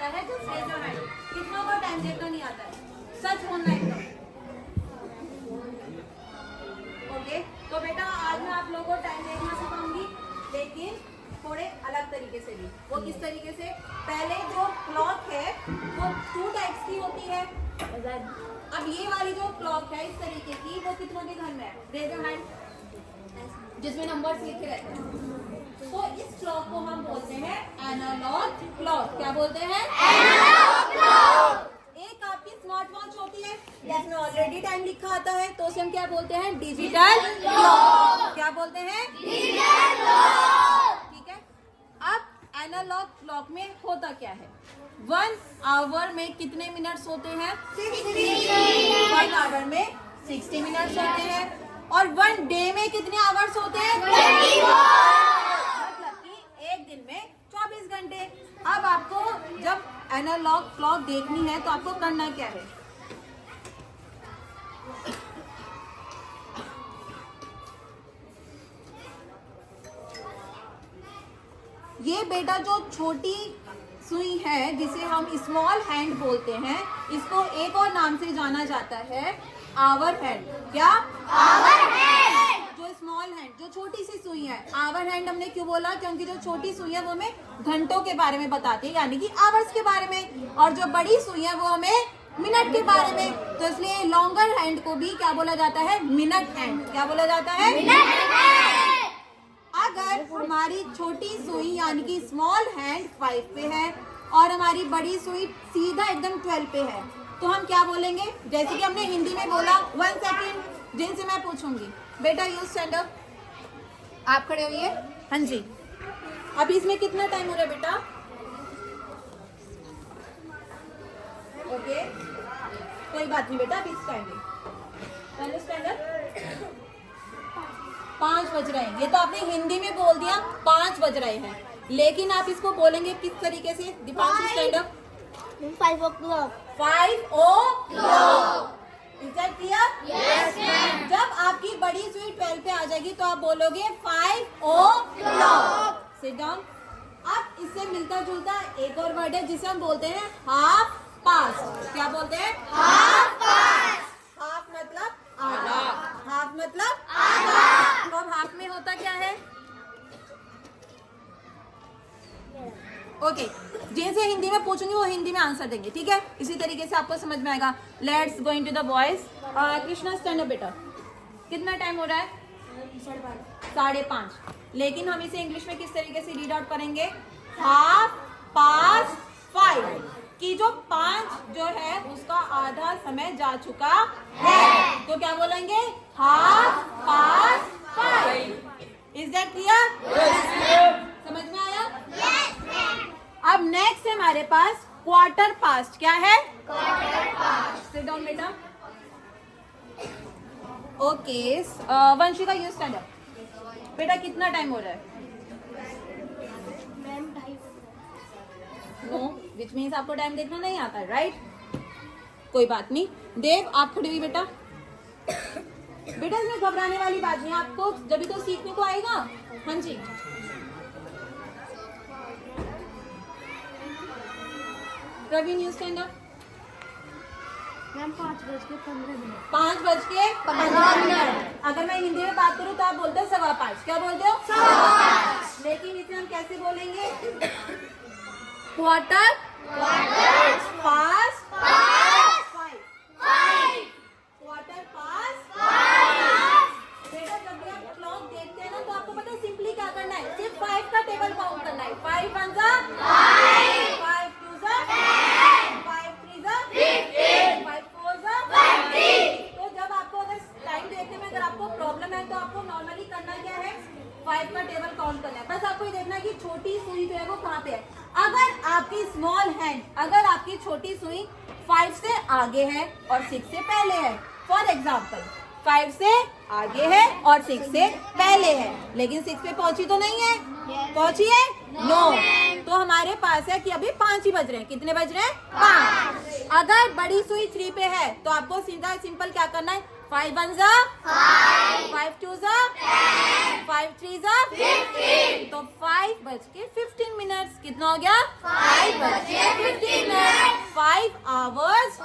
आता है just raise your hand. कितना को टाइम देखना नहीं आता है? सच बोलना एकदम। ओके, तो बेटा आज मैं आप लोगों को टाइम देखना सिखाऊंगी, लेकिन थोड़े अलग तरीके से भी। वो किस तरीके से? पहले जो क्लॉक है वो 2 टाइप्स की होती है। अब ये वाली जो क्लॉक है इस तरीके की, वो कितनों के घर में है? रेज योर हैंड, जिसमें नंबर्स लिखे रहते हैं। तो इस क्लॉक को हम बोलते हैं एनालॉग क्लॉक। क्या बोलते हैं? Analog clock. एक आपकी स्मार्ट वॉच होती है जिसमें ऑलरेडी टाइम लिखा आता है, तो उसे हम क्या बोलते हैं? Digital clock. क्या बोलते हैं? Digital clock. ठीक है। अब एनालॉग क्लॉक में होता क्या है? 1 आवर में कितने मिनट्स होते हैं? 60। 1 आवर में 60 मिनट्स होते हैं। और 1 डे में कितने आवर्स होते हैं? 24। मतलब कि एक दिन में 24 घंटे। अब आपको जब एनालॉग क्लॉक देखनी है तो आपको करना क्या है? ये बेटा जो छोटी सुई है जिसे हम स्मॉल हैंड बोलते हैं, इसको एक और नाम से जाना जाता है आवर हैंड। क्या? Hour hand. जो स्मॉल हैंड, जो छोटी सी सुई है, आवर हैंड हमने क्यों बोला? क्योंकि जो छोटी सुई है वो हमें घंटों के बारे में बताती है, यानी कि आवर्स के बारे में, और जो बड़ी सुई है वो हमें मिनट के बारे में। तो इसलिए लॉन्गर हैंड को भी क्या बोला जाता है? Minute hand. क्या बोला जाता है? Minute hand. अगर हमारी छोटी सुई यानी कि स्मॉल हैंड 5 पे है और हमारी बड़ी सुई सीधा एकदम 12 पे है, तो हम क्या बोलेंगे? जैसे कि हमने हिंदी में बोला 1 सेकेंड, जिनसे मैं पूछूंगी बेटा यू स्टैंड अप, आप खड़े होइए। हाँ जी। अभी इसमें कितना टाइम हो रहा है बेटा? ओके, कोई बात नहीं बेटा, अभी स्टैंड स्टैंड अप। 5 बज रहे हैं। ये तो आपने हिंदी में बोल दिया 5 बज रहे हैं, लेकिन आप इसको बोलेंगे किस तरीके से? Deepanshu stand up. 5 o'clock. 5 o'clock. Is that clear? Yes, ma'am. जब आपकी बड़ी सुई 12 पे आ जाएगी तो आप बोलोगे 5 o'clock. Sit down. अब इससे मिलता जुलता एक और वर्ड है जिसे हम बोलते हैं हाफ पास्ट। क्या बोलते हैं? Half past. हाफ मतलब आधा। हाफ मतलब आधा। तो अब हाफ में होता क्या है? ओके, जिनसे हिंदी में पूछूंगी वो हिंदी में आंसर देंगे, ठीक है? इसी तरीके से आपको समझ में आएगा। Let's going to the boys. Krishna stand up बेटा। कितना टाइम हो रहा है? 5:30। लेकिन हम इसे इंग्लिश में किस तरीके से रीड आउट करेंगे? 5:30 कि जो 5 जो है उसका आधा समय जा चुका है, तो क्या बोलेंगे? 5:30। Is that clear? समझ में आया? अब नेक्स्ट है हमारे पास क्वार्टर पास्ट। क्या है? Quarter past. सिट डाउन बेटा। Okay, Vanshika you stand up. बेटा कितना टाइम हो रहा है? नो, विच मीन्स आपको टाइम देखना नहीं आता है, राइट? कोई बात नहीं। देव आप खड़ी हुई बेटा। बेटा इसमें घबराने वाली बात नहीं, आपको जब तो सीखने को आएगा। हाँ जी। Praveen you stand up. Ma'am 5:15. 5:15. अगर मैं हिंदी में बात करूँ तो आप बोलते हो 5:15. क्या बोलते हो? 5:15. लेकिन इसे हम कैसे बोलेंगे? Quarter past 5. Quarter past 5. बेटा जब भी आप क्लॉक देखते हैं ना तो आपको पता है सिंपली क्या करना है? सिर्फ 5 का टेबल काउंट करना है। 5 1 5, 5 2 10, 5 3 15, 5 4 20. तो जब आपको अगर टाइम देखने में अगर आपको प्रॉब्लम है तो आपको नॉर्मली करना क्या है? 5 का टेबल काउंट करना है। बस आपको ये देखना है कि छोटी सुई जो है वो कहाँ पे है। अगर आपकी स्मॉल हैंड, अगर आपकी छोटी सुई 5 से आगे है और 6 से पहले है, फॉर एग्जाम्पल 5 से आगे है और 6 से पहले है, लेकिन 6 पे पहुंची तो नहीं है। पहुंची है? नो। तो हमारे पास है कि अभी 5 ही बज रहे हैं। कितने बज रहे हैं? 5। अगर बड़ी सुई 3 पे है तो आपको सीधा सिंपल क्या करना है? 5 1 5 2 10, 5 3 15. तो 5:15 मिनट्स। कितना हो गया? 5 बज के 15 मिनट। 5 आवर्स